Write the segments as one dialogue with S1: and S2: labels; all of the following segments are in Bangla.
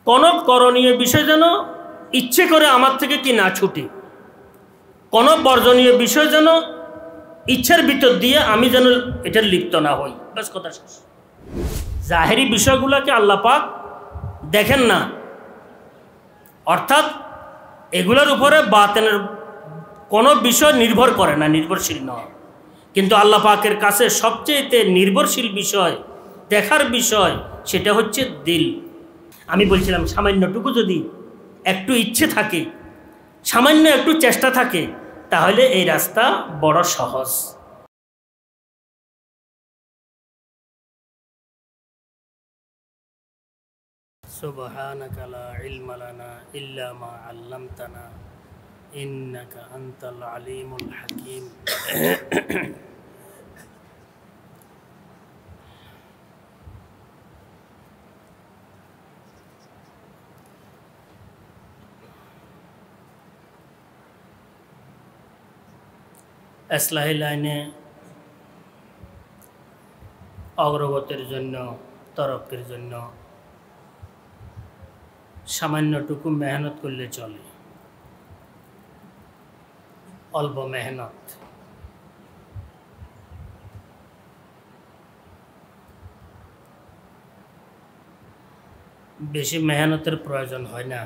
S1: কোনো করণীয় বিষয় যেন ইচ্ছে করে আমার থেকে কি না ছুটে, কোনো বর্জনীয় বিষয় যেন ইচ্ছার ভিতর দিয়ে আমি যেন এটার লিপ্ত না হই, ব্যাস কথা শেষ। জাহেরি বিষয়গুলোকে আল্লাহ পাক দেখেন না, অর্থাৎ এগুলোর উপরে বাতিনের কোনো বিষয় নির্ভর করে না, নির্ভরশীল নয়। কিন্তু আল্লাহ পাকের কাছে সবচেয়ে নির্ভরশীল বিষয়, দেখার বিষয়, সেটা হচ্ছে দিল। আমি বলছিলাম সামান্যটুকু যদি একটু ইচ্ছে থাকে, সামান্য একটু চেষ্টা থাকে, তাহলে এই রাস্তা বড় সহজ। সুবহানাকা লা ইলমা লানা ইল্লা মা আল্লামতানা ইন্নাকা আনতাল আলিমুল হাকিম। ইসলাহি লাইনে অগ্রগতির জন্য, তরক্কির জন্য সামান্যটুকু মেহনত করলে চলে, অল্প মেহনত। বেশি মেহনতের প্রয়োজন হয় না।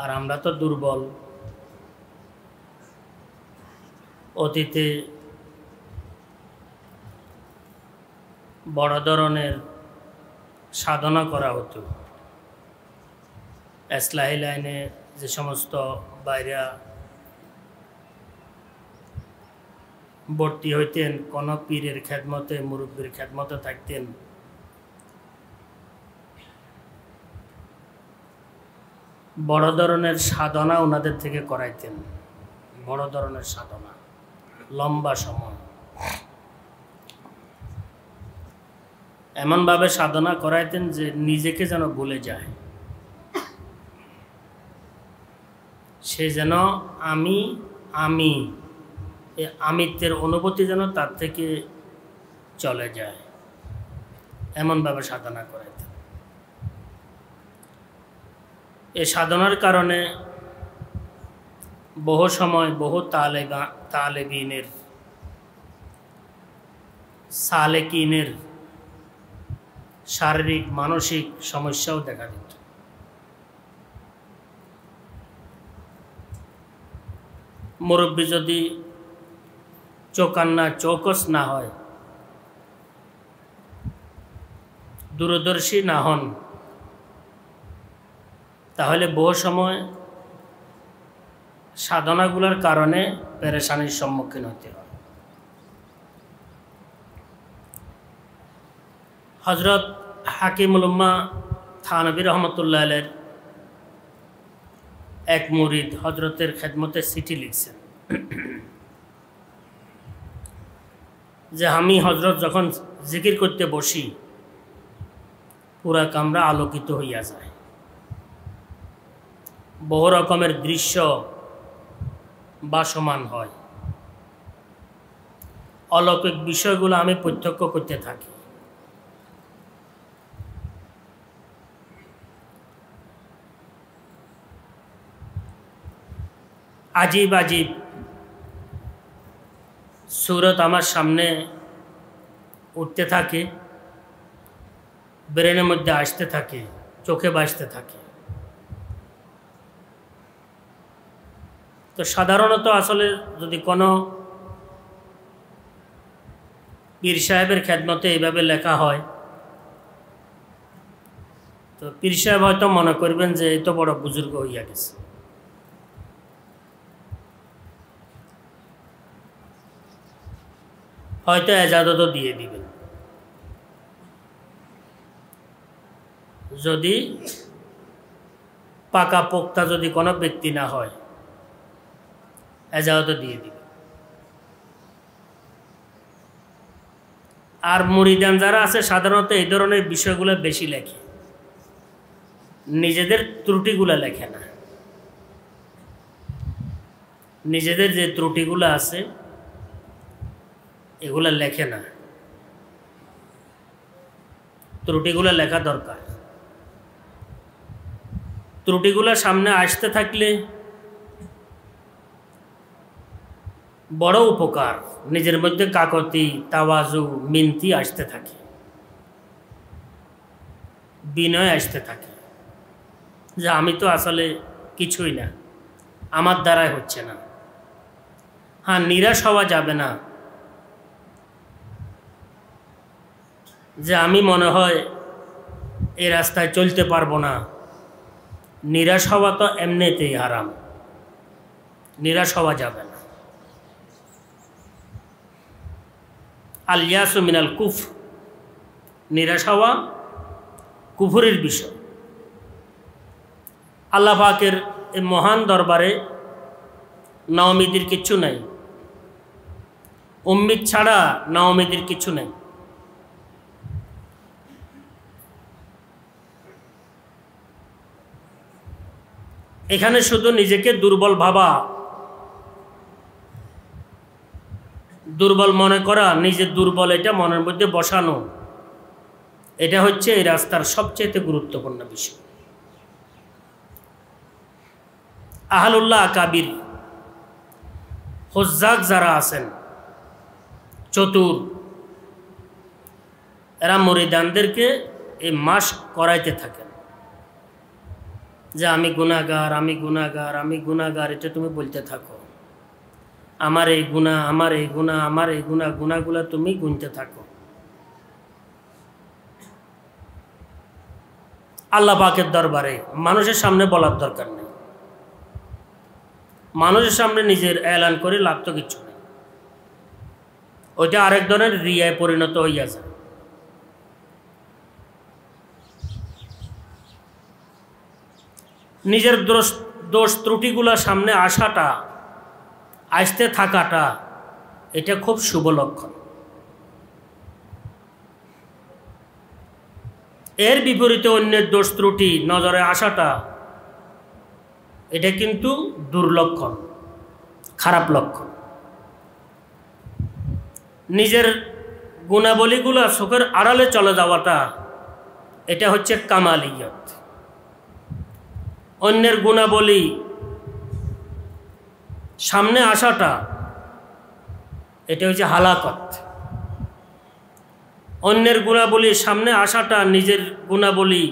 S1: আর আমরা তো দুর্বল। অতীতে বড় ধরনের সাধনা করা হতো। ইসলাহি লাইনে যে সমস্ত বাইরা ভর্তি হইতেন, কোনো পীরের খেদমতে, মুরব্বীর খেদমতে থাকতেন, বড় ধরনের সাধনা ওনাদের থেকে করাইতেন। বড় ধরনের সাধনা, লম্বা সময় এমনভাবে সাধনা করাইতেন যে নিজেকে যেন ভুলে যায়, সে যেন আমি আমি এই আমিত্বের অনুভূতি যেন তার থেকে চলে যায়, এমনভাবে সাধনা করাইতেন। এই সাধনার কারণে বহু সময় বহু তালেবিনের, সালেকিনের শারীরিক মানসিক সমস্যাও দেখা দিত। মুরব্বী যদি চোকান্না চৌকস না হয়, দূরদর্শী না হন, তাহলে বহু সময় সাধনাগুলোর কারণে পেরেশানির সম্মুখীন হতে হয়। হযরত হাকিমুল উম্মাহ থানভী রহমতুল্লাহ আলাইহির এক মুরিদ হযরতের খেদমতে চিঠি লিখছেন যে আমি হযরত যখন জিকির করতে বসি, পুরা কামরা আলোকিত হইয়া যায়, বহু রকমের দৃশ্য ভাসমান হয়, অলৌকিক বিষয়গুলো আমি প্রত্যক্ষ করতে থাকি। আজীব আজীব সুরত আমার সামনে উঠতে থাকে, ব্রেনের মধ্যে আসতে থাকে, চোখে বাজতে থাকে। তো সাধারণত আসলে যদি কোনো পীর সাহেবের খেদমতে এইভাবে লেখা হয়, তো পীর সাহেব হয়তো মনে করবেন যে এত বড় বুজুর্গ হইয়া গেছে, হয়তো এজাজতও দিয়ে দিবেন। যদি পাকা পোক্তা যদি কোনো ব্যক্তি না হয়, এজাজতও দিয়ে দিবেন। আর মুরিদান যারা আছে সাধারণত এই ধরনের বিষয়গুলো বেশি লেখে, নিজেদের ত্রুটিগুলো লেখে না। নিজেদের যে ত্রুটিগুলো আছে এগুলা লেখে না, ত্রুটিগুলো লেখা দরকার। ত্রুটিগুলো সামনে আসতে থাকলে বড় উপকার, নিজের মধ্যে কাকতি, তাওয়াজু, মিনতি আসতে থাকে, বিনয় আসতে থাকে যে আমি তো আসলে কিছুই না, আমার দ্বারাই হচ্ছে না। হ্যাঁ, নিরাশ হওয়া যাবে না যে আমি মনে হয় এই রাস্তায় চলতে পারবো না। নিরাশ হওয়া তো এমনিতেই হারাম, নিরাশ হওয়া যাবে না। আল ইয়াসু মিনাল কুফ, নিরাশ হওয়া কুফরের বিষয়। আল্লাহ পাকের এই মহান দরবারে নাউমিদের কিচ্ছু নাই, উম্মিদ ছাড়া নাউমিদের কিছু নেই। এখানে শুধু নিজেকে দুর্বল ভাবা, দুর্বল মনে করা, নিজের দুর্বল এটা মনের মধ্যে বসানো, এটা হচ্ছে এই রাস্তার সবচেয়ে গুরুত্বপূর্ণ বিষয়। আহলুল্লাহ আকাবির হুজ্জাক যারা আছেন, চতুর, এরা মুরিদানদেরকে এই মাস করাইতে থাকেন যে আমি গুনাহগার, আমি গুনাহগার, আমি গুনাহগার, এটা তুমি বলতে থাকো। আমার এই গুনাহ, আমার এই গুনাহ, আমার এই গুনাহ, গুনাহগুলো তুমি গুনতে থাকো। আল্লাহ পাকের দরবারে মানুষের সামনে বলার দরকার নেই, মানুষের সামনে নিজের এলান করে লাভ তো কিছু নেই, ওইটা আরেক ধরনের রিয়ায় পরিণত হইয়া যায়। নিজের দোষ ত্রুটিগুলো সামনে আসাটা, আসতে থাকাটা, এটা খুব শুভ লক্ষণ। এর বিপরীতে অন্যের দোষ ত্রুটি নজরে আসাটা, এটা কিন্তু দুর্লক্ষণ, খারাপ লক্ষণ। নিজের গুণাবলীগুলো চোখের আড়ালে চলে যাওয়াটা, এটা হচ্ছে কামালিয়ত। অন্যের গুণাবলী সামনে আসাটা, এটা হচ্ছে হালাকত। অন্যের গুণাবলী সামনে আসাটা, নিজের গুণাবলী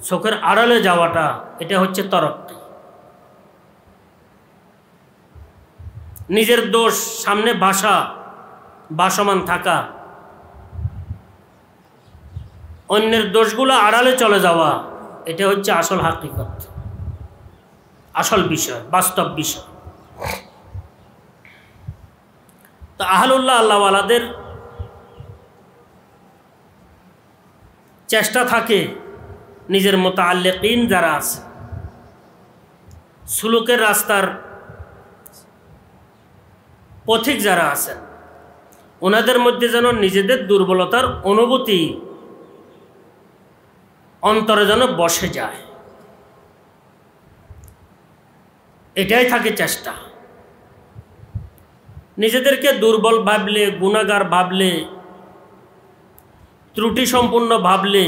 S1: চোখের আড়ালে যাওয়াটা, এটা হচ্ছে তরক্কি। নিজের দোষ সামনে ভাসমান থাকা, অন্যের দোষগুলো আড়ালে চলে যাওয়া, এটা হচ্ছে আসল হাকিকত, আসল বিষয়, বাস্তব বিষয়। তো আহলুল্লাহ আল্লাহওয়ালাদের চেষ্টা থাকে নিজের মুতাআল্লিকিন যারা আছে, সুলুকের রাস্তার পথিক যারা আছেন, ওনাদের মধ্যে যেন নিজেদের দুর্বলতার অনুভূতি অন্তরে যেন বসে যায়, এটাই থাকে চেষ্টা। নিজেদেরকে দুর্বল ভাবলে, গুনাহগার ভাবলে, ত্রুটি সম্পূর্ণ ভাবলে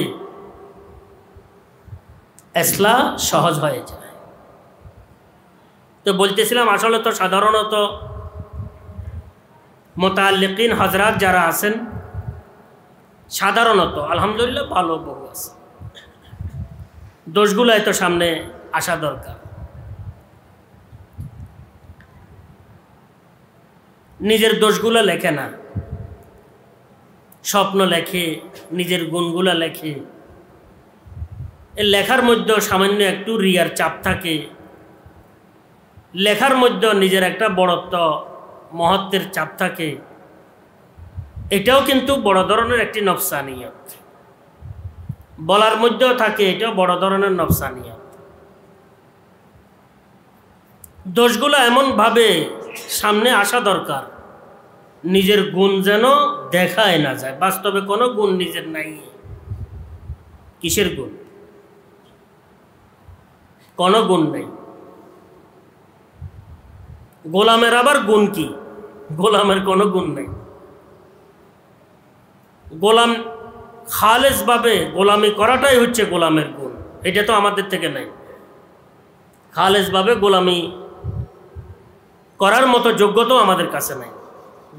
S1: ইসলাহ সহজ হয়ে যায়। তো বলতেছিলাম, আসলে তো সাধারণত মুতাআল্লিকিন হযরত যারা আছেন, সাধারণত আলহামদুলিল্লাহ ভালো বহু আছে, দোষগুলো তো সামনে আসা দরকার। নিজের দোষগুলো লেখে না, স্বপ্ন লেখে, নিজের গুণগুলো লেখে। এই লেখার মধ্যেও সামান্য একটু রিয়ার চাপ থাকে, লেখার মধ্যেও নিজের একটা বড়ত্ব, মহত্বের চাপ থাকে। এটাও কিন্তু বড় ধরনের একটি নফসানিয়ত। বলার মধ্যেও থাকে, এটাও বড় ধরনের নফসানিয়ত। দোষগুলো এমনভাবে সামনে আসা দরকার, নিজের গুণ যেন দেখায় না যায়। বাস্তবে কোনো গুণ নিজের নাই। কিসের গুণ? কোনো গুণ নেই। গোলামের আবার গুণ কি? গোলামের কোনো গুণ নেই। গোলাম খালেস ভাবে গোলামি করাটাই হচ্ছে গোলামের গুণ, এটা তো আমাদের থেকে নাই। খালেসভাবে গোলামি করার মতো যোগ্যতাও আমাদের কাছে নাই।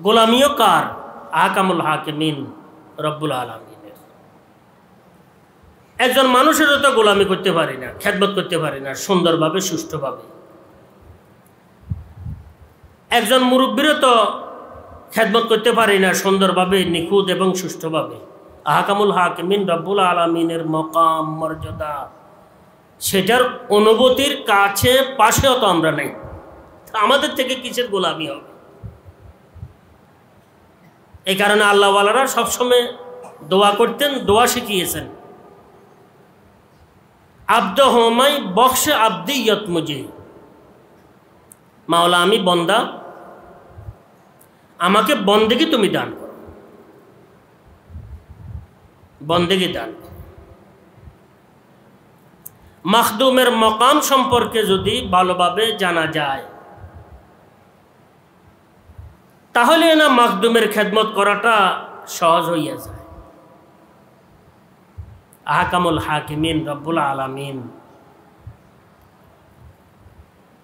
S1: গোলামিও কার? আহকামুল হাকিমিন রব্বুল আলামিনের। একজন মানুষেরও তো গোলামি করতে পারি না, খেদমত করতে পারি না সুন্দরভাবে সুষ্ঠুভাবে। একজন মুরব্বীরও তো খেদমত করতে পারি না সুন্দরভাবে, নিখুঁত এবং সুষ্ঠুভাবে। আহকামুল হাকিমিন রব্বুল আলামিনের মকাম মর্যাদা, সেটার অনুভূতির কাছে পাশেও তো আমরা নাই। আমাদের থেকে কিসের গোলামি হবে? এই কারণে আল্লাহওয়ালারা সবসময় দোয়া করতেন, দোয়া শিখিয়েছেন, আব্দ হোমাই বক্সে আব্দি ইয়ত মুজে, মাওলা আমি বন্দা, আমাকে বন্দেগি তুমি দান করো, বন্দেগি দান করো। মাখদুমের মকাম সম্পর্কে যদি ভালোভাবে জানা যায়, তাহলে না মাখদুমের খেদমত করাটা সহজ হইয়া যায়। আহকামুল হাকিমিন রব্বুল আলামিন,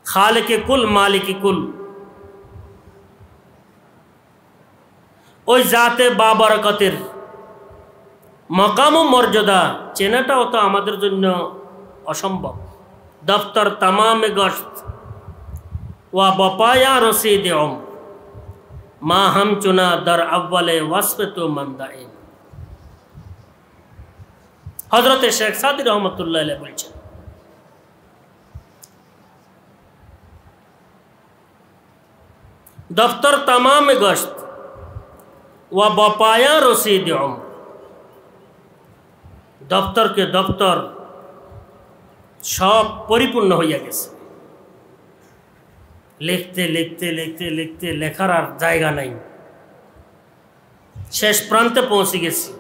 S1: খালিকে কুল মালিকে কুল, ওই জাতে বাবরকতের মকাম ও মর্যাদা চেনাটাও তো আমাদের জন্য অসম্ভব। দফতর তামামে গশত ওয়া বপায়া রসিদ ওম মা হাম চুনা দর আব্বালে ওয়াসফে তো মন্দাইন। হজরতে শেখ সাদি রহমতুল্লাহ আলাইহি বলছেন, দফতর তামামে গশত ওয়া বপায়া রসিদ ওম, দফতরকে দফতর সব পরিপূর্ণ হইয়া গেছে। লিখতে লিখতে লিখতে লিখতে লেখার আর জায়গা নাই, শেষ প্রান্তে পৌঁছে গেছি,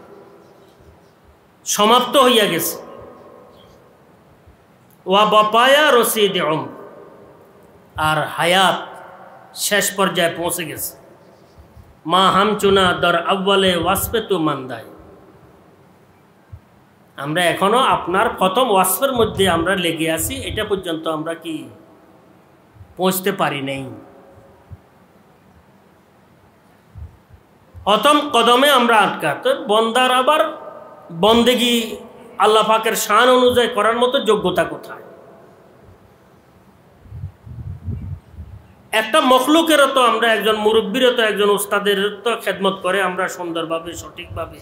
S1: সমাপ্ত হইয়া গেছে। ওয়া বপায়া রসিদ ওম, আর হায়াত শেষ পর্যায়ে পৌঁছে গেছে। মা হামচুনা দর আব্বালে ওয়াসফে তো মান্দায়, আমরা এখনো আপনার প্রথম ওয়াসফের মধ্যে আমরা লেগে আছি, এটা পর্যন্ত আমরা কি পৌঁছতে পারি নাই। প্রথম কদমে আমরা আটকা। তো বন্দার আবার বন্দেগি আল্লাহ পাকের শান অনুযায়ী করার মতো যোগ্যতা কোথায়? একটা মখলুকেরও তো আমরা, একজন মুরব্বীরও তো, একজন উস্তাদের তো খেদমত করে আমরা সুন্দরভাবে সঠিকভাবে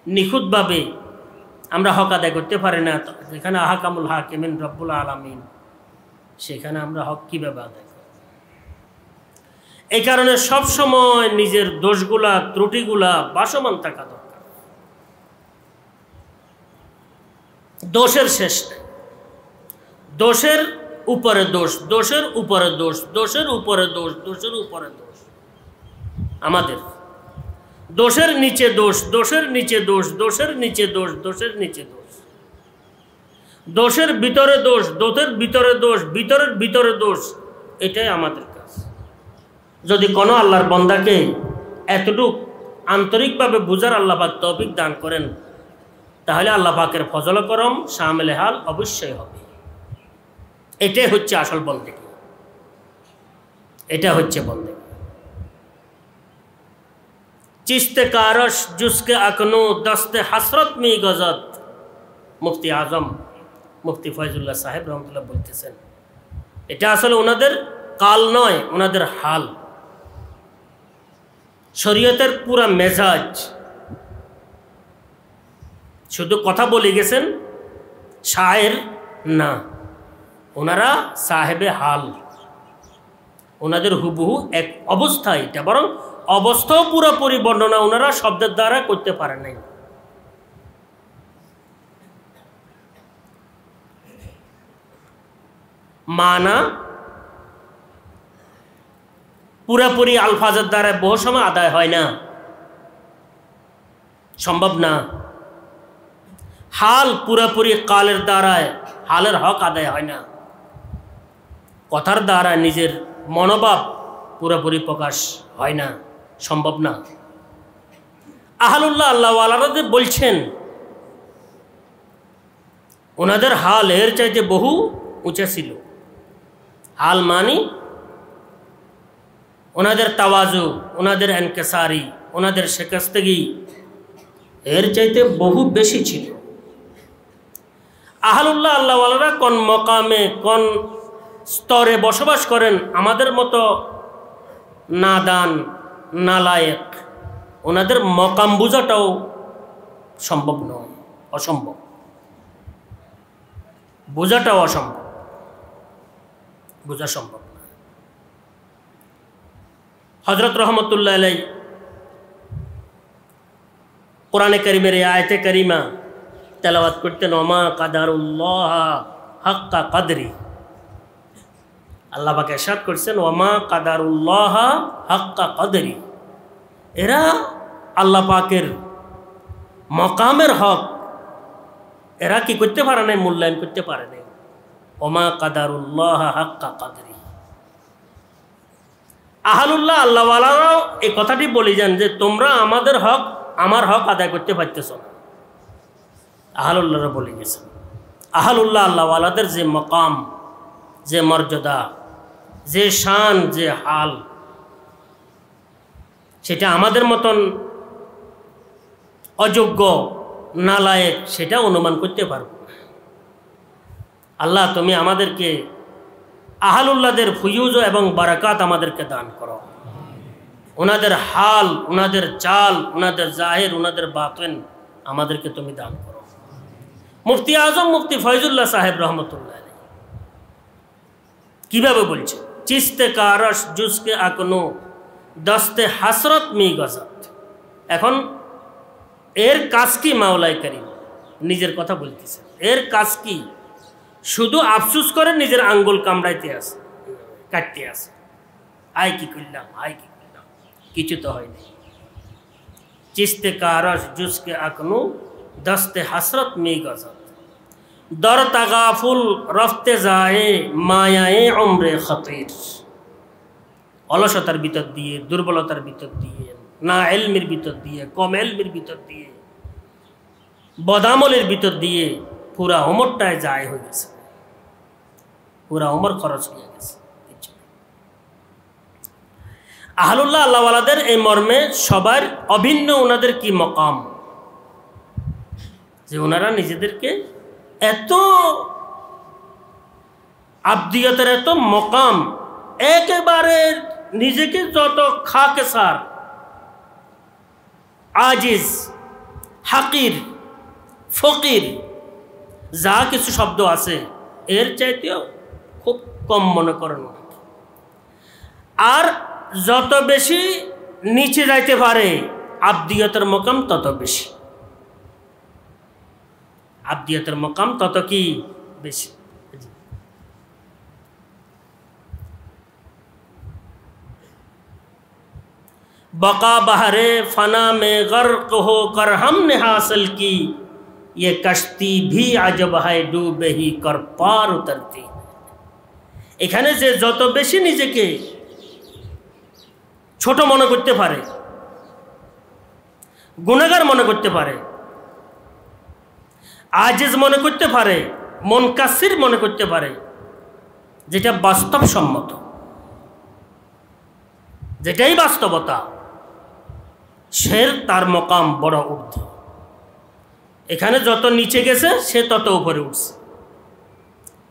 S1: নিখুঁতভাবে আমরা হক আদায় করতে পারি না। যেখানে আহকামুল হাকিমিন রব্বুল আলামিন, সেখানে আমরা হক কীভাবে আদায় করি? এই কারণে সবসময় নিজের দোষগুলা ত্রুটিগুলা ভাসমান থাকা দরকার। দোষের শেষ নেই, দোষের উপরে দোষ, দোষের উপরে দোষ, দোষের উপরে দোষ, দোষের উপরে দোষ। আমাদের দোষের নিচে দোষ, দোষের নিচে দোষ, দোষের নিচে দোষ, দোষের নিচে দোষ, দোষের ভিতরে দোষ, দোষের ভিতরে দোষ, ভিতরের ভিতরে দোষ। এটাই আমাদের কাজ। যদি কোনো আল্লাহর বান্দাকে এতটুকু আন্তরিকভাবে বুঝার আল্লাহ পাক তৌফিক দান করেন, তাহলে আল্লাহ পাকের ফজল করম শামিলে হাল অবশ্যই হবে। এটাই হচ্ছে আসল বন্দেগী, এটা হচ্ছে বন্দেগী। চিস্তে কারশ জুসকে আকনু দস্তে হাসরত মি গজত, মুফতি আজম মুফতি ফয়জুল্লাহ সাহেব রহমতুল্লাহ বলতেছেন, এটা আসলে ওনাদের কাল নয়, ওনাদের হাল, শরীয়তের পুরা মেজাজ। শুধু কথা বলে গেছেন, শায়ের না, ওনারা সাহেবে হাল, ওনাদের হুবহু এক অবস্থা এটা, বরং অবস্থাও পুরোপুরি বর্ণনা ওনারা শব্দের দ্বারা করতে পারে নাই। মানা পুরাপুরি আলফাজের দ্বারা বহু সময় আদায় হয় না, সম্ভব না। হাল পুরাপুরি কালের দ্বারায় হালের হক আদায় হয় না, কথার দ্বারা নিজের মনোভাব পুরোপুরি প্রকাশ হয় না, সম্ভব না। আহলুল্লাহ আল্লাহওয়ালারা যে বলছেন, ওনাদের হাল এর চাইতে বহু উঁচা ছিল। হাল মানি ওনাদের তাওয়াজু, ওনাদের এনকেসারি, ওনাদের শেকস্তগি এর চাইতে বহু বেশি ছিল। আহলুল্লাহ আল্লাহওয়ালারা কোন মকামে কোন স্তরে বসবাস করেন, আমাদের মতো নাদান নালায়েক ওনাদের মকাম বোঝাটাও সম্ভব নয়, অসম্ভব, বোঝাটাও অসম্ভব, বোঝা সম্ভব না। হযরত রহমতুল্লাহ আলাইহি কোরআনে কারীমের এই আয়াতে কারিমা তেলাওয়াত করতেন, ওমা কাদারুল্লাহ হাক্কা কদরি। আল্লাহ পাক ইরশাদ করছেন, ওমা কাদারুল্লাহ হাক্কা কদরি। এরা আল্লাহ পাকের মকামের হক এরা কি করতে পারে নাই, মূল্যায়ন করতে পারে নাই। ওমা কাদারুল্লাহ হাক্কা কদরি। আহলুল্লাহ আল্লাহওয়ালারাও এই কথাটি বলে যান যে তোমরা আমাদের হক, আমার হক আদায় করতে পারতেছ না। আহলুল্লাহরা বলে গেছেন। আহলুল্লাহ আল্লাহওয়ালাদের যে মকাম, যে মর্যাদা, যে শান, যে হাল, সেটা আমাদের মতন অযোগ্য নালায়েক সেটা অনুমান করতে পারব না। আল্লাহ তুমি আমাদেরকে আহলুল্লাহদের ফুয়ুজ এবং বারাকাত আমাদেরকে দান করো। ওনাদের হাল, ওনাদের চাল, ওনাদের জাহির, ওনাদের বাতিন আমাদেরকে তুমি দান করো। মুফতি আজম মুফতি ফয়জুল্লাহ সাহেব রহমতুল্লাহ আলাইহি কিভাবে বলছে, চিস্তে কা রস জুসকে আকনো দস্তে হাসরত মি গজত। এখন এর কাজ কি? মাওলাই করিম নিজের কথা বলতেছে, এর কাজ কি? শুধু আফসুস করে নিজের আঙ্গুল কামড়াইতে আসে, কাটতে আসে, আয় কি করলাম, আয় কি করলাম, কিছু তো হয়নি। চিস্তে কা রস জুসকে আকনো দস্তে হাসরত মি গজত দর তাগাফুল রফতে যায় মায়ায়ে উমরে খতির। অলসতার ভিতর দিয়ে, দুর্বলতার ভিতর দিয়ে, না এলমের ভিতর দিয়ে, কম এলমের ভিতর দিয়ে, বদামলের ভিতর দিয়ে পুরা ওমরটায় যায় হয়ে গেছে, পুরা ওমর খরচ হয়ে গেছে। আহলুল্লাহ আল্লাহওয়ালাদের এই মর্মে সবার অভিন্ন ওনাদের কি মকাম, যে ওনারা নিজেদেরকে এত আবদিয়তের এত মকাম, একেবারে নিজেকে যত খাকে সার, আজিজ, হাকির, ফকির, যা কিছু শব্দ আছে এর চাইতেও খুব কম মনে করেন। আর যত বেশি নিচে যাইতে পারে আবদিয়তের মকাম তত বেশি, আবদিয়তের মকাম তত কি বেশি। बका बहरे फना में गर्क होकर हमने हासिल की ये कश्ती भी अजब है डूबे ही कर पार उतरती। এখানে যে যত বেশি নিজেকে ছোট মনে করতে পারে, গুনাহগার মনে করতে পারে, আজিজ মনে করতে পারে, মুনকাসির মনে করতে পারে, যেটা বাস্তবসম্মত, যেটাই বাস্তবতা, সে তার মকাম বড় ঊর্ধ্বে। এখানে যত নিচে গেছে সে তত উপরে উঠছে।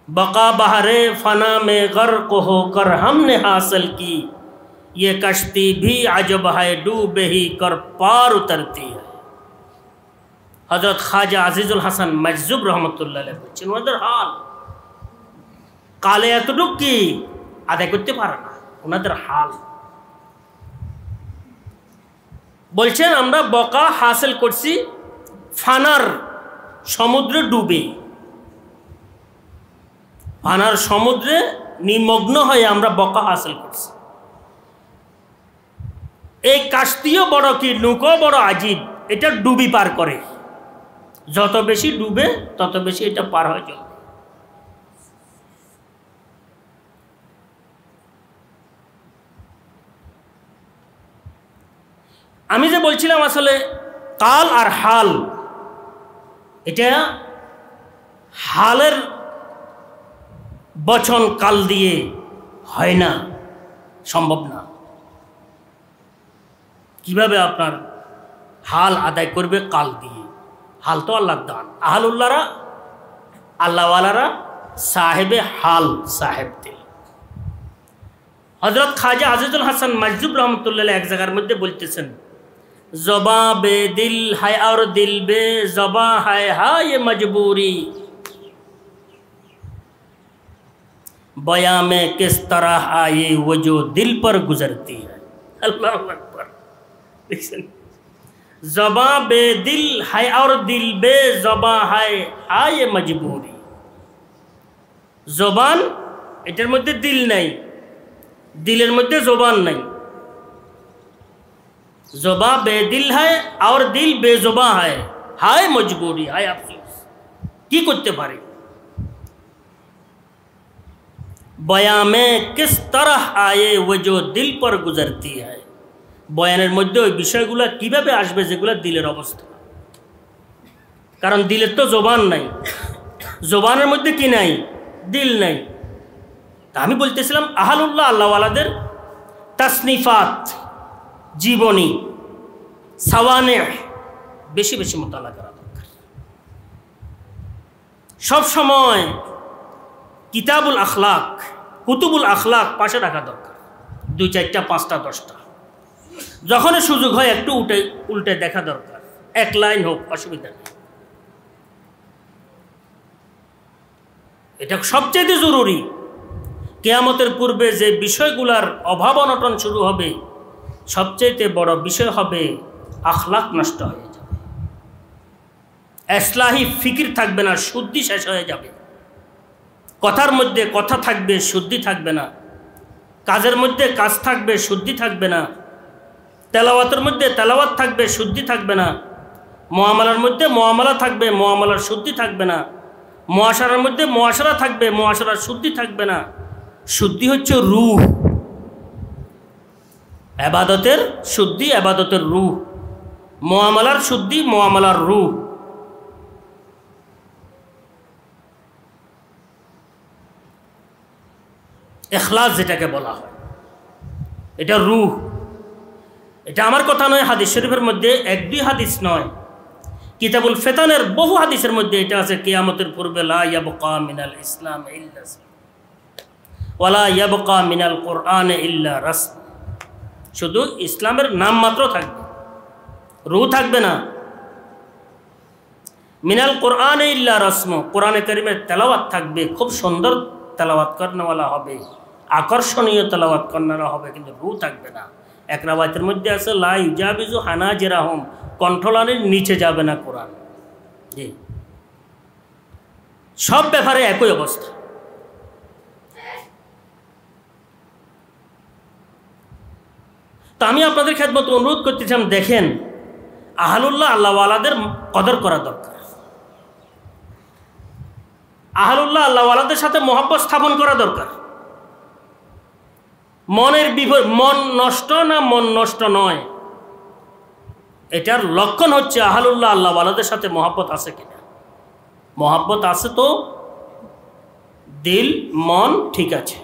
S1: বকা বাহারে ফানা মে গর্ক হোকর हमने हासिल की ये कश्ती भी अजब है डूबे ही कर पार उतरती है। হযরত খাজা আজিজুল হাসান মাজজুব রহমতুল্লাহ আলাইহি বলছেন, ওনাদের হাল কালে এতটুক কি আদায় করতে পারে না, ওনাদের হাল। বলছেন আমরা বকা হাসিল করছি ফানার সমুদ্রে ডুবে, ফানার সমুদ্রে নিমগ্ন হয়ে আমরা বকা হাসিল করছি। এই কাস্তিও বড় কি, নৌকো বড় আজীব, এটা ডুবি পার করে, যত বেশি ডুবে তত বেশি এটা পার হয়ে চলবে। আমি যে বলছিলাম আসলে কাল আর হাল, এটা হালের বচন কাল দিয়ে হয় না, সম্ভব না। কিভাবে আপনার হাল আদায় করবে কাল দিয়ে? হাল তো আল্লাহর দান। আহলুল্লাহরা, আল্লাহওয়ালারা সাহেবে হাল, সাহেব দিল। হযরত খাজা আজিজুল হাসান মাজদুব রহমতুল্লাহ এক জায়গার মধ্যে বলতেছেন, জবা বে দিল হায় আর দিল বে জবা হায় হায় মজবুরি, बया में किस तरह आए वो जो दिल पर गुजरती है। अल्लाह अकबर। जबा बे दिल है और दिल बे जबा है हाय मजबूरी। জবান, এটার মধ্যে দিল নাই, দিলের মধ্যে জবান নাই। জবা বেদিল হয় আর দিল বেজবা হয়, হায় মজবুরি, হায় আফসোস, কি করতে পারে। বয়া মে কিস তরহ আয়ে वो जो दिल पर गुजरती है, বয়ানের মধ্যে ওই বিষয়গুলো কিভাবে আসবে যেগুলো দিলের অবস্থা। কারণ দিলের তো জবান নাই, জবানের মধ্যে কি নাই, দিল নাই। তা আমি বলতেছিলাম আহলুল্লাহ আল্লাহওয়ালাদের তাসনিফাত, জীবনী, সাওয়ানে বেশি বেশি মোতালা করা দরকার। সব সময় কিতাবুল আখলাক, কুতুবুল আখলাক পাশে রাখা দরকার, 2, 4, 5, 10টা। যখন সুযোগ হয় একটু উল্টে দেখা দরকার, 1 লাইন হোক, অসুবিধা নেই। এটা সবচেয়ে জরুরি। কিয়ামতের পূর্বে যে বিষয়গুলোর অভাব অনটন শুরু হবে, সবচেয়ে বড় বিষয় হবে আখলাক নষ্ট হয়ে যাবে, ইসলাহি ফিকির থাকবে না, শুদ্ধি শেষ হয়ে যাবে। কথার মধ্যে কথা থাকবে, শুদ্ধি থাকবে না। কাজের মধ্যে কাজ থাকবে, শুদ্ধি থাকবে না। তেলাওয়াতের মধ্যে তেলাওয়াত থাকবে, শুদ্ধি থাকবে না। মুআমালার মধ্যে মুআমালা থাকবে, মুআমালার শুদ্ধি থাকবে না। মুআশারার মধ্যে মুআশারা থাকবে, মুআশারার শুদ্ধি থাকবে না। শুদ্ধি হচ্ছে রূহ, ইবাদতের শুদ্ধি, ইবাদতের রূহ। মুআমালার শুদ্ধি, মুআমালার রূহ। ইখলাস যেটাকে বলা হয়, এটা রূহ। এটা আমার কথা নয়, হাদিস শরীফের মধ্যে 1-2 হাদিস নয়, কিতাবুল ফিতানের বহু হাদিসের মধ্যে এটা আছে। কিয়ামতের পূর্বে লা ইয়াবকা মিনাল ইসলাম ইল্লা ওয়ালা ইয়াবকা মিনাল কুরআন ইল্লা রাসম। শুধু ইসলামের নাম মাত্র থাকবে, রূহ থাকবে না। মিনাল কুরআন ইল্লা রাসম, কোরআনে কারীমের তেলাওয়াত থাকবে, খুব সুন্দর তেলাওয়াত করনেওয়ালা হবে, আকর্ষণীয় তেলাওয়াত করনেওয়ালা হবে, কিন্তু রূহ থাকবে না। এক রাওয়ায়াতের মধ্যে আছে লা ইউজাবিজু হানাজিরাহুম, কণ্ঠলানির নিচে যাবে না কোরআন। জি, সব ব্যাপারে একই অবস্থা। তো আমি আপনাদের খেদমত অনুরোধ করতেছিলাম, দেখেন আহলুল্লাহ আল্লাহওয়ালাদের কদর করা দরকার। আহলুল্লাহ আল্লাহওয়ালাদের সাথে মহব্বত স্থাপন করা দরকার। মনের মন নষ্ট না, মন নষ্ট নয়, এটার লক্ষণ হচ্ছে আহলুল্লাহ আল্লাহওয়ালাদের সাথে মহব্বত আছে কিনা। মহব্বত আছে তো দিল মন ঠিক আছে।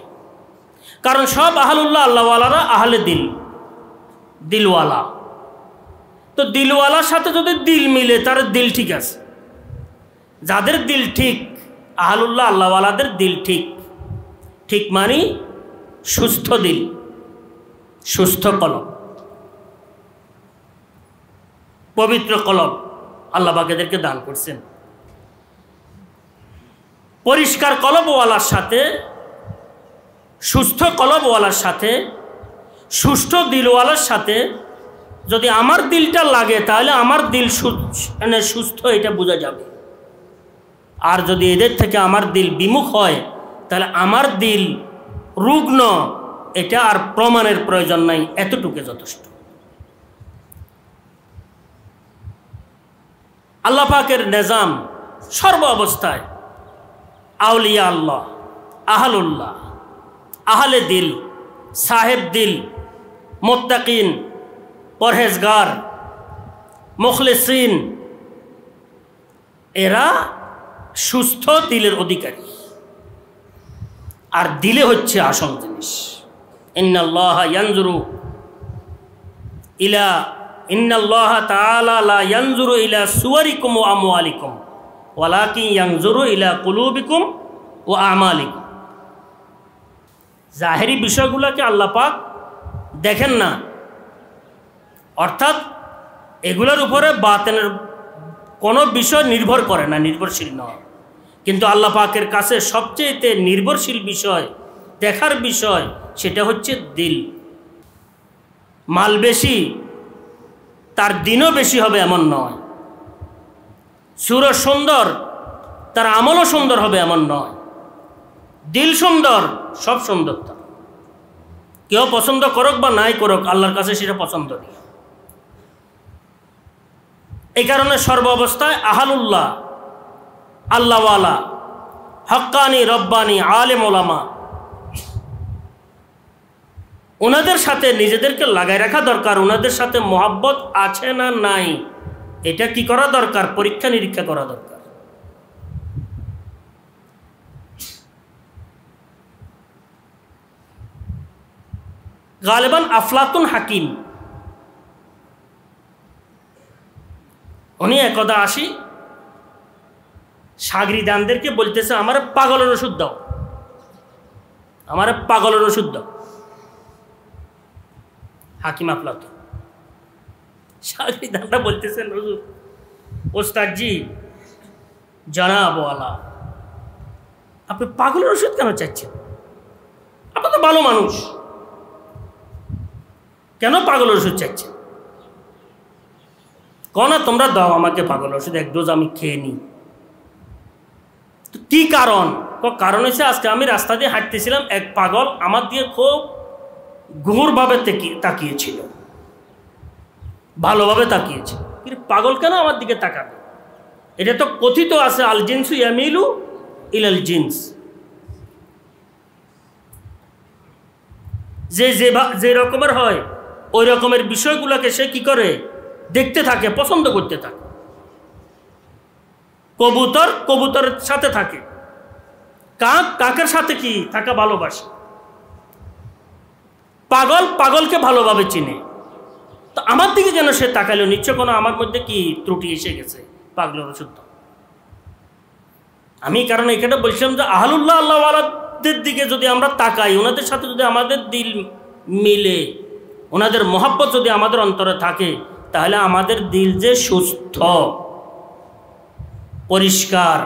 S1: কারণ সব আহলুল্লাহ আল্লাহওয়ালারা আহলে দিল, দিলওয়ালা। তো দিলওয়ালার সাথে যদি দিল মিলে, তার দিল ঠিক আছে। যাদের দিল ঠিক, আহলুল্লাহ আল্লাহওয়ালাদের দিল ঠিক। ঠিক মানে সুস্থ দিল, সুস্থ কলব, পবিত্র কলব আল্লাহ পাক এদেরকে দান করছেন। পরিষ্কার কলবওয়ালার সাথে, সুস্থ কলবওয়ালার সাথে, সুস্থ দিলওয়ালার সাথে যদি আমার দিলটা লাগে, তাহলে আমার দিল সুস্থ, এটা বোঝা যাবে। আর যদি এদের থেকে আমার দিল বিমুখ হয়, তাহলে আমার দিল রুগ্ন, এটা আর প্রমাণের প্রয়োজন নাই, এতটুকু যথেষ্ট। আল্লাহ পাকের নিজাম সর্ব অবস্থায় আউলিয়া আল্লাহ, আহলুল্লাহ, আহলে দিল, সাহেব দিল, মুত্তাকিন, পরহেজগার, মুখলিসিন, এরা সুস্থ দিলের অধিকারী। আর দিলে হচ্ছে আসল জিনিস। ইন্নাল্লাহা ইয়ানজুরু ইলা ইন্নাল্লাহা তাআলা লা ইয়ানজুরু ইলা সুওয়ারিকুম ওয়া আমওয়ালিকুম ওয়ালাকিন ইয়ানজুরু ইলা কুলুবিকুম ওয়া আমালিকুম। জাহেরি বিষয়গুলোকে আল্লাহ পাক দেখেন না, অর্থাৎ এগুলোর উপরে বাতিনের কোনো বিষয় নির্ভর করে না, নির্ভরশীল নয়। কিন্তু আল্লাহ পাকের কাছে সবচেয়ে নির্ভরশীল বিষয়, দেখার বিষয়, সেটা হচ্ছে দিল। মাল বেশি তার দিনও বেশি হবে এমন নয়, সুরজ সুন্দর তার আমলও সুন্দর হবে এমন নয়। দিল সুন্দর, সব সুন্দরতা। কেউ পছন্দ করুক বা নাই করুক, আল্লাহর কাছে সেটা পছন্দনীয়। এই কারণে সর্ব অবস্থায় আহালুল্লাহ, আল্লাহওয়ালা, হক্কানি, রব্বানি, আলেম ওলামা, ওনাদের সাথে নিজেদেরকে লাগাই রাখা দরকার। ওনাদের সাথে মোহাব্বত আছে না নাই, এটা কি করা দরকার? পরীক্ষা নিরীক্ষা করা দরকার। গালেবান আফলাতুন হাকিম, উনি একদা আসি শাগরিদানদেরকে বলতেছে, আমার পাগলের ওষুধ দাও, আমার পাগলের ওষুধ দাও। হাকিম আফলাতুন শাগরিদানরা বলতেছেন, হুজুর, ওস্তাদজি, জানাব ওয়ালা, আপনি পাগলের ওষুধ কেন চাচ্ছেন? আপনি তো ভালো মানুষ, কেন পাগলের ওষুধ চাচ্ছেন? কনা তোমরা দাও আমাকে পাগল ওষুধ, এক ডোজ আমি খেয়ে নিই। তো কি কারণ? কারণ হচ্ছে আজকে আমি রাস্তা দিয়ে হাঁটতেছিলাম, এক পাগল আমার দিয়ে খুব ঘুরভাবে তাকিয়েছিল, ভালোভাবে তাকিয়েছিল। কিন্তু পাগল কেন আমার দিকে তাকাবে? এটা তো কথিত আছে, আল জিনসু ইয়ামিলু ইলাল জিনস, যে রকমের হয় ওই রকমের বিষয়গুলোকে সে কি করে? দেখতে থাকে, পছন্দ করতে থাকে। কবুতর কবুতরের সাথে থাকে, কাক কাকের সাথে কি থাকা ভালোবাসে, পাগল পাগলকে ভালোভাবে চিনে। তো আমার দিকে যেন সে তাকাইল, নিশ্চয় কোনো আমার মধ্যে কি ত্রুটি এসে গেছে, পাগলের ওষুধ। আমি কারণ এখানে বলছিলাম যে আহলুল্লাহ, আল্লাহওয়ালাদের দিকে যদি আমরা তাকাই, ওনাদের সাথে যদি আমাদের দিল মিলে, ওনাদের মহব্বত যদি আমাদের অন্তরে থাকে, তাহলে আমাদের দিল যে সুস্থ, পরিষ্কার,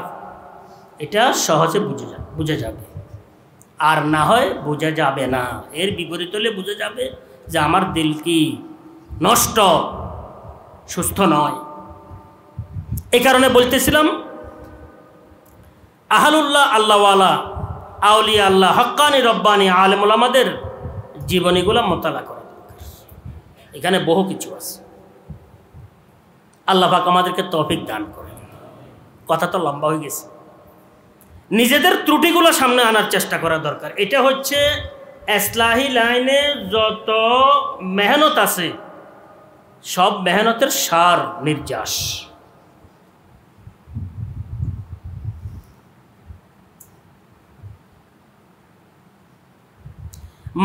S1: এটা সহজে বুঝে যাবে। আর না হয় বোঝা যাবে না। এর বিপরীত হলে বুঝে যাবে যে আমার দিল কি নষ্ট, সুস্থ নয়। এই কারণে বলতেছিলাম, আহলুল্লাহ, আল্লাহওয়ালা, আউলিয়া আল্লাহ, হক্কানি, রব্বানি, আলেম ওলামাদের জীবনীগুলো মোতালা করা দরকার। এখানে বহু কিছু আছে। আল্লাহ পাক আমাদেরকে তৌফিক দান করে। কথা তো লম্বা হয়ে গেছে। নিজেদের ত্রুটিগুলো সামনে আনার চেষ্টা করা দরকার। এটা হচ্ছে ইসলাহি লাইনে যত মেহনত আছে, সব মেহনতের সার, নির্যাস।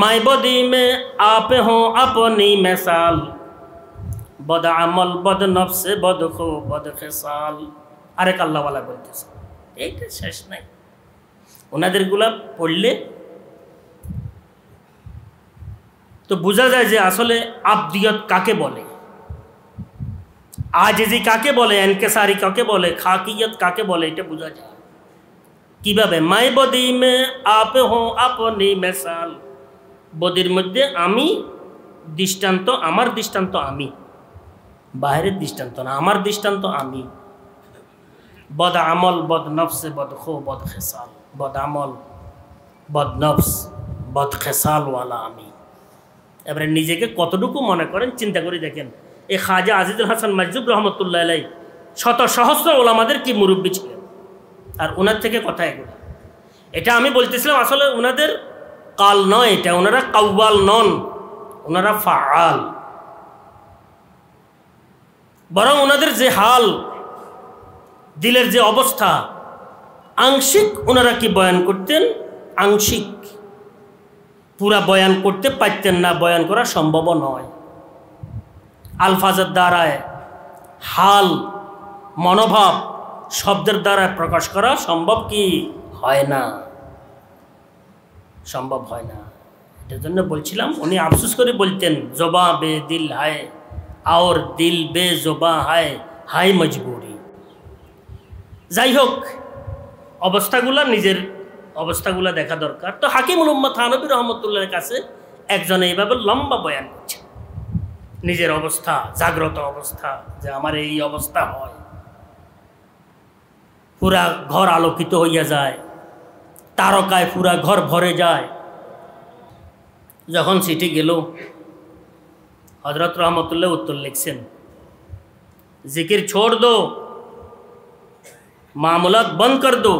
S1: মাই বদি মে आप हो अपनी मिसाल, বদ আমল বদ নফসে বদ খো বদ খেসাল। আরেক আল্লাহওয়ালা বলতেছে, এইটা শেষ নাই। ওনাদেরগুলা পড়লে তো বোঝা যায় যে আসলে আবদিয়ত কাকে বলে, আজেজি কাকে বলে, এনকেসারি কাকে বলে, খাকিয়ত কাকে বলে, এটা বোঝা যায় কিভাবে। মাই বদি মে आप हो अपनी मिसाल, বদির মধ্যে আমি দৃষ্টান্ত, আমার দৃষ্টান্ত আমি, বাহিরের দৃষ্টান্ত না, আমার দৃষ্টান্ত আমি। বদ আমল বদ নফসে বদ খো বদ খেসাল, বদ আমল বদ নফস বদ খেসালওয়ালা আমি। এবারে নিজেকে কতটুকু মনে করেন চিন্তা করে দেখেন। এই খাজা আজিজুল হাসান মাজজুব রহমতুল্লাহ আলাই শত সহস্র ওলামাদের কি মুরব্বী ছিলেন, আর ওনার থেকে কথা এগুলো। এটা আমি বলতেছিলাম, আসলে ওনাদের কাল নয় এটা, ওনারা কাউয়াল নন, ওনারা ফাআল। বরং ওনাদের যে হাল, দিলের যে অবস্থা, আংশিক ওনারা কি বয়ান করতেন, আংশিক, পুরা বয়ান করতে পারতেন না, বয়ান করা সম্ভব নয়। আলফাজের দ্বারায় হাল, মনোভাব শব্দের দ্বারা প্রকাশ করা সম্ভব কি হয় না, সম্ভব হয় না। এটার জন্য বলছিলাম, উনি আফসোস করে বলতেন, জবা বে দিল হায় আর দিল বে জবা হায়, হায় মজবুরি। যাই হোক, অবস্থাগুলা, নিজের অবস্থাগুলা দেখা দরকার। তো হাকিমুল উম্মাহ থানভী রহমতুল্লাহর কাছে একজন এইভাবে লম্বা বয়ান করছে নিজের অবস্থা, জাগ্রত অবস্থা, যে আমার এই অবস্থা হয়, পুরা ঘর আলোকিত হইয়া যায়, তারকায় পুরা ঘর ভরে যায়। যখন চিঠি গেল, হযরত রহমতুল্লাহ উত্তর লিখছেন, जिक्र छोड़ दो, मामूलात बंद कर दो,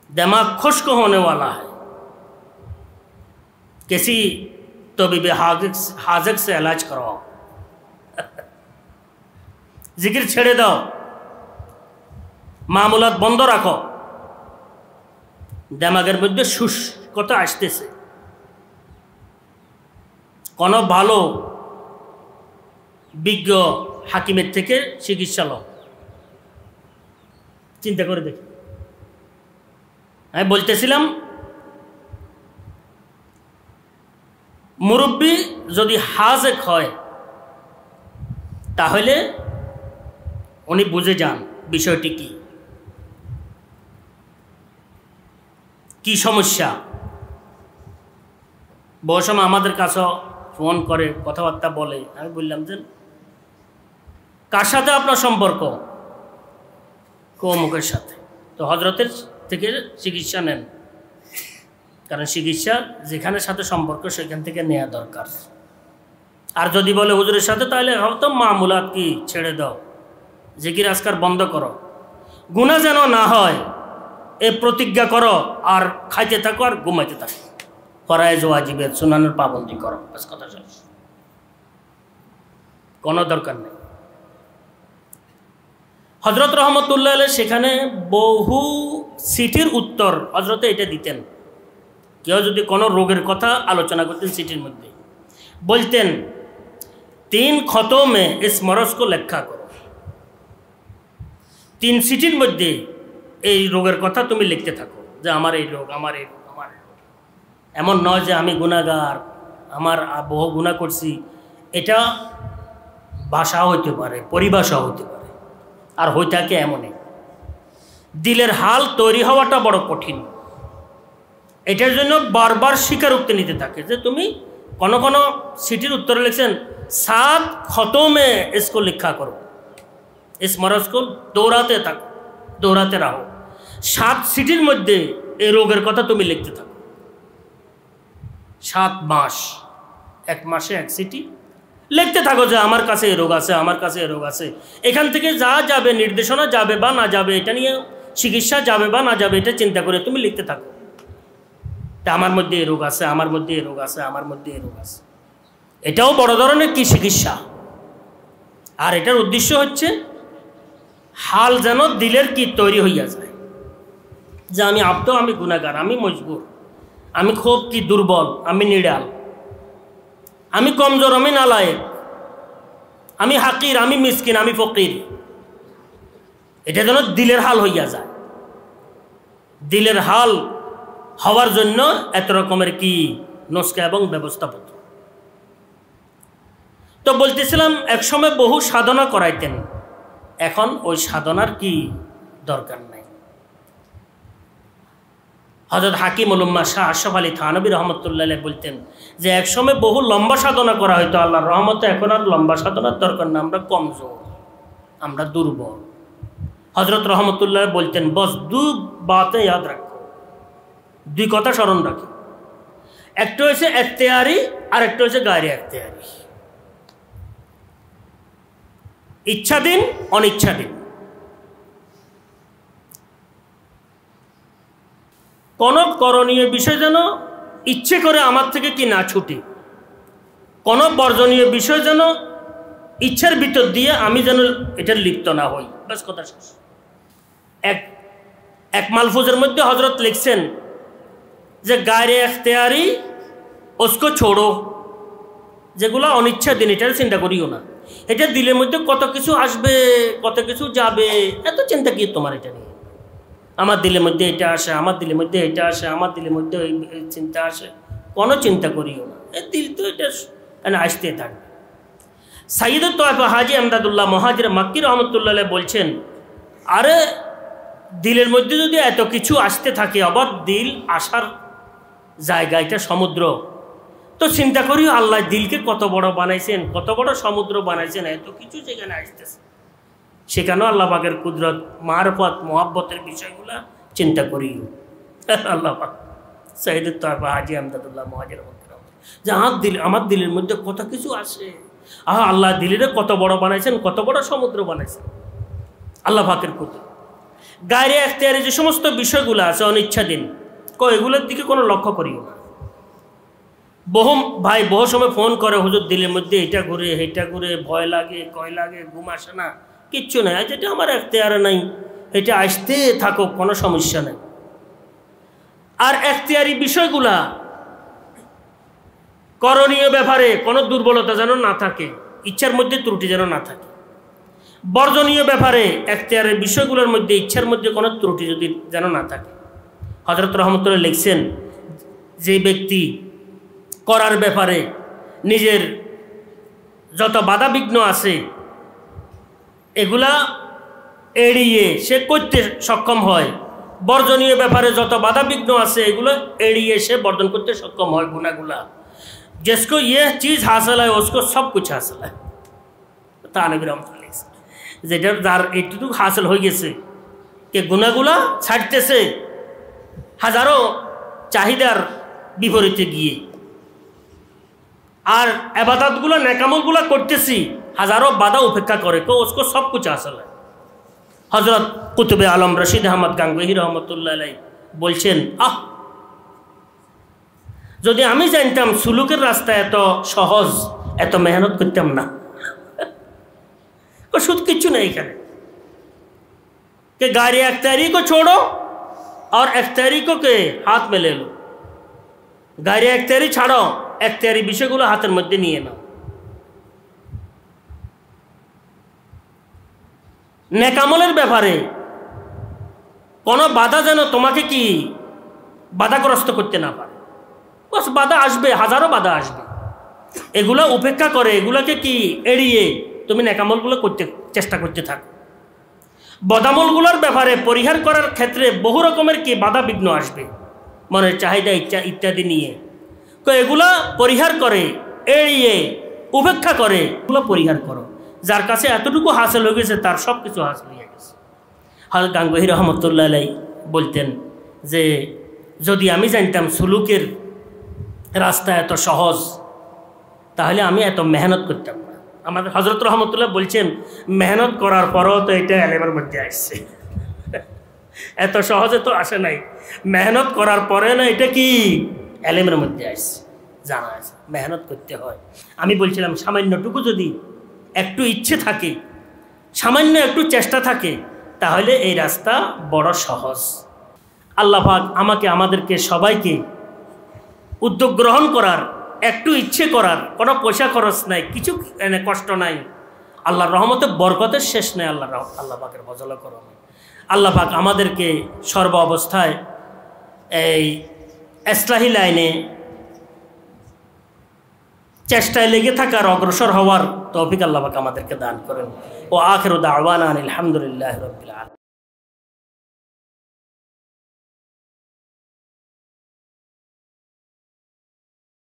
S1: दिमाग खुश्क होने वाला है, किसी तबीब हाजिक से इलाज करवाओ। जिक्र छेड़े दाओ, मामूलात बंद रखो, दिमागের মধ্যে শুষ্কতা আসতেছে। কোনো ভালো বিজ্ঞ হাকিমের থেকে চিকিৎসা লও, চিন্তা করে দেখি। আমি বলতেছিলাম, মুরব্বী যদি হাজেক হয় তাহলে উনি বুঝে যান বিষয়টি কি, কি সমস্যা। বহু সময় আমাদের কাছে ফোন করে, কথাবার্তা বলে। আমি বললাম যে, কার সাথে আপনার সম্পর্ক? অমুকের সাথে। তো হজরতের থেকে চিকিৎসা নেন, কারণ চিকিৎসা যেখানে সাথে সম্পর্ক সেখান থেকে নেওয়া দরকার। আর যদি বলে হুজুরের সাথে, তাহলে হয়তো মামুলাত কি ছেড়ে দাও, জিকির আজকার বন্ধ করো, গুনাহ যেন না হয় এ প্রতিজ্ঞা করো, আর খাইতে থাকো আর ঘুমাইতে থাকো, ফরায়েজ ওয়াজিবের সুনানের পাবন্দি করো, বাস কথা শেষ, কোনো দরকার নেই। হজরত রহমতুল্লাহ আলাইহি সেখানে বহু চিঠির উত্তর হজরতে এটা দিতেন। কেউ যদি কোনো রোগের কথা আলোচনা করতেন, চিঠির মধ্যে বলতেন, 3 खतों में इस मरज को লেখা করো, 3 চিঠির মধ্যে এই রোগের কথা তুমি লিখতে থাকো, যে আমার এই রোগ, আমার এই রোগ, আমার এই রোগ। এমন নয় যে আমি গুনাহগার, আমার বহু গুনাহ করছি। এটা ভাষা হইতে পারে, পরিভাষা হইতে পারে, আর হয়ে থাকে এমনই। দিলের হাল তৈরি হওয়াটা বড় কঠিন। এটার জন্য বারবার স্বীকারোক্তি নিতে থাকে, যে তুমি কোনো কোনো চিঠির উত্তরে লিখছেন, 7 खतों में इसको लिखा करो, इस मरज को দৌড়াতে থাকো, দৌড়াতে রাখো। 7 চিঠির মধ্যে এই রোগের কথা তুমি লিখতে থাকো। 7 মাস, 1 মাসে 1 চিঠি লিখতে থাকো, যে আমার কাছে এই রোগ আছে, আমার কাছে এই রোগ আছে। এখান থেকে যা যাবে, নির্দেশনা যাবে বা না যাবে, এটা নিয়ে চিকিৎসা যাবে বা না যাবে, এটা চিন্তা করে তুমি লিখতে থাকো। তা আমার মধ্যে এই রোগ আছে, আমার মধ্যে এই রোগ আছে, আমার মধ্যে এই রোগ আছে। এটাও বড় ধরনের কি চিকিৎসা। আর এটার উদ্দেশ্য হচ্ছে হাল যেন দিলের কি তৈরি হইয়া যায়, যে আমি আব্দ, আমি গুনাহগার, আমি মজবুর, আমি খুব কি দুর্বল, আমি নিডাল, আমি কমজোর, আমি নালায়েক, আমি হাকির, আমি মিসকিন, আমি ফকির। এটা যেন দিলের হাল হইয়া যায়। দিলের হাল হওয়ার জন্য এত রকমের কি নস্কা এবং ব্যবস্থাপত্র। তো বলতেছিলাম, একসময় বহু সাধনা করাইতেন, এখন ওই সাধনার কি দরকার নাই। হযরত হাকিমুল উম্মাহ শাহ আশরাফ আলী থানভী রহমতুল্লাহ আলাইহি বলতেন যে, একসময় বহু লম্বা সাধনা করা হয়তো, আল্লাহর রহমতে এখন আর লম্বা সাধনার দরকার না, আমরা কমজোর, আমরা দুর্বল। হযরত রহমতুল্লাহ বলতেন, বস 2 বাতে याद রাখো, 2 কথা স্মরণ রাখো। একটা হচ্ছে এখতিয়ারি, আর একটা হচ্ছে গায়রে এখতিয়ারি। ইচ্ছাধীন, অনিচ্ছাধীন। কোন করণীয় বিষয় যেন ইচ্ছে করে আমার থেকে কি না ছুটে, কোন বর্জনীয় বিষয় যেন ইচ্ছার ভিতর দিয়ে আমি যেন এটার লিপ্ত না হই, বাস কথা শেষ। এক এক মালফুজের মধ্যে হজরত লিখছেন যে গায়রে এখতিয়ারি ওসকো ছোড়ো, যেগুলো অনিচ্ছাধীন এটা চিন্তা করিও না। এটা দিলের মধ্যে কত কিছু আসবে, কত কিছু যাবে, এত চিন্তা কি তোমার এটা নিয়ে? আমার দিলের মধ্যে এটা আসে, আমার দিলের মধ্যে এটা আসে, আমার দিলের মধ্যে এই চিন্তা আসে, কোনো চিন্তা করিও না। এই দিল তো এটা আসতে থাকবে। সাইয়্যিদুত তায়েফা হাজী আমদাদুল্লাহ মুহাজির মাক্কি রহমতুল্লাহ বলছেন, আরে দিলের মধ্যে যদি এত কিছু আসতে থাকে, আবার দিল আসার জায়গা এটা সমুদ্র, তো চিন্তা করি আল্লাহ দিলকে কত বড় বানাইছেন, কত বড় সমুদ্র বানাইছেন, এত কিছু যেখানে আসতেছে, সেখানেও আল্লাহ পাকের কুদরত, মারফত, মোহাব্বতের বিষয়গুলা চিন্তা করি। আল্লাহ পাক সাইয়্যিদুত তায়েফা হাজী আমদাদুল্লাহ মুহাজির যে আমার দিলের মধ্যে কত কিছু আসে, আল্লাহ দিলের কত বড় বানাইছেন, কত বড় সমুদ্র বানাইছেন, আল্লাহ পাকের কুদরত। গায়রে এখতিয়ারি যে সমস্ত বিষয়গুলো আছে অনিচ্ছাধীন, এগুলোর দিকে কোনো লক্ষ্য করিও না। বহু সময় ফোন করে, হুজুর দিলের মধ্যে এটা ঘুরে এটা ঘুরে, ভয় লাগে, কয় লাগে, ঘুম আসে না, কিচ্ছু নাই, যেটা আমার এখতিয়ারে নাই এটা আসতে থাকুক, কোনো সমস্যা নেই। আর এখতিয়ারি বিষয়গুলা করণীয় ব্যাপারে কোনো দুর্বলতা যেন না থাকে, ইচ্ছার মধ্যে ত্রুটি যেন না থাকে। বর্জনীয় ব্যাপারে এখতিয়ারের বিষয়গুলোর মধ্যে ইচ্ছার মধ্যে কোনো ত্রুটি যদি যেন না থাকে। হযরত রহমতুল্লাহ লিখছেন, যে ব্যক্তি করার ব্যাপারে নিজের যত বাধা বিঘ্ন আছে এগুলা এড়িয়ে সে করতে সক্ষম হয়, বর্জনীয় ব্যাপারে যত বাধা বিঘ্ন আছে এগুলো এড়িয়ে সে বর্জন করতে সক্ষম হয় গুনাহগুলা। जिसको ये चीज़ हासिल है उसको सब कुछ हासिल है। তানবী রহমতুল্লাহ যেটা যার এইটুকু হাসিল হয়ে গেছে, কে গুনাহগুলা ছাড়তেছে হাজারো চাহিদার বিপরীতে গিয়ে, আর ইবাদতগুলো নেকামলগুলো করতেছি হাজারো বাধা উপেক্ষা করে, তো उसको सब कुछ हासिल है। হযরত কুতুবে আলম রশিদ আহমদ গাঙ্গুহি রহমতুল্লাহ আলাইহি বলছেন, যদি আমি জানতাম সুলুকের রাস্তা এত সহজ, এত মেহনত করতাম না। শুধ किच्छु नहीं এখানে, कि गायरे एखतियारी को छोड़ो और एखतियारी को के हाथ में ले लो। गायरे एखतियारी ছাড়ো, এখতিয়ারি বিষয়গুলো হাতের মধ্যে নিয়ে নাও। নেকামলের ব্যাপারে কোনো বাধা যেন তোমাকে কি বাধাগ্রস্ত করতে না পারে। বস বাধা আসবে, হাজারো বাধা আসবে, এগুলো উপেক্ষা করে এগুলোকে কি এড়িয়ে তুমি নেকামলগুলো করতে চেষ্টা করতে থাকো। বদামলগুলোর ব্যাপারে পরিহার করার ক্ষেত্রে বহু রকমের কি বাধা বিঘ্ন আসবে, মনের চাহিদা ইচ্ছা ইত্যাদি নিয়ে, তো এগুলো পরিহার করে এড়িয়ে উপেক্ষা করে এগুলো পরিহার করো। যার কাছে এতটুকু হাসিল হয়ে গেছে তার সব কিছু হাসিল হয়ে গেছে। হযরত গাঙ্গুহি রহমতুল্লাহ আলাইহি বলতেন যে যদি আমি জানতাম সুলুকের রাস্তা এত সহজ, তাহলে আমি এত মেহনত করতাম না। আমাদের হযরত রহমতুল্লাহ বলছেন, মেহনত করার পরও তো এটা এলেমের মধ্যে আসছে, এত সহজে তো আসে নাই, মেহনত করার পরে না এটা কি এলেমের মধ্যে আসছে, জানা আছে মেহনত করতে হয়। আমি বলছিলাম সামান্যটুকু যদি একটু ইচ্ছে থাকে, সামান্য একটু চেষ্টা থাকে, তাহলে এই রাস্তা বড় সহজ। আল্লাহ পাক আমাকে আমাদেরকে সবাইকে উদ্যোগ গ্রহণ করার, একটু ইচ্ছে করার, কোনো পয়সা খরচ নাই, কিছু কষ্ট নাই, আল্লাহর রহমতে বরকতের শেষ নেই, আল্লাহ পাকের ফজল করম। আল্লাহ পাক আমাদেরকে সর্ব অবস্থায় এই ইসলাহি লাইনে চেষ্টায় লেগে থাকার, অগ্রসর হওয়ার তৌফিক আল্লাহ পাক আমাদেরকে দান করেন। ও আখিরু দাওয়ানা আলহামদুলিল্লাহি রাব্বিল আলামিন।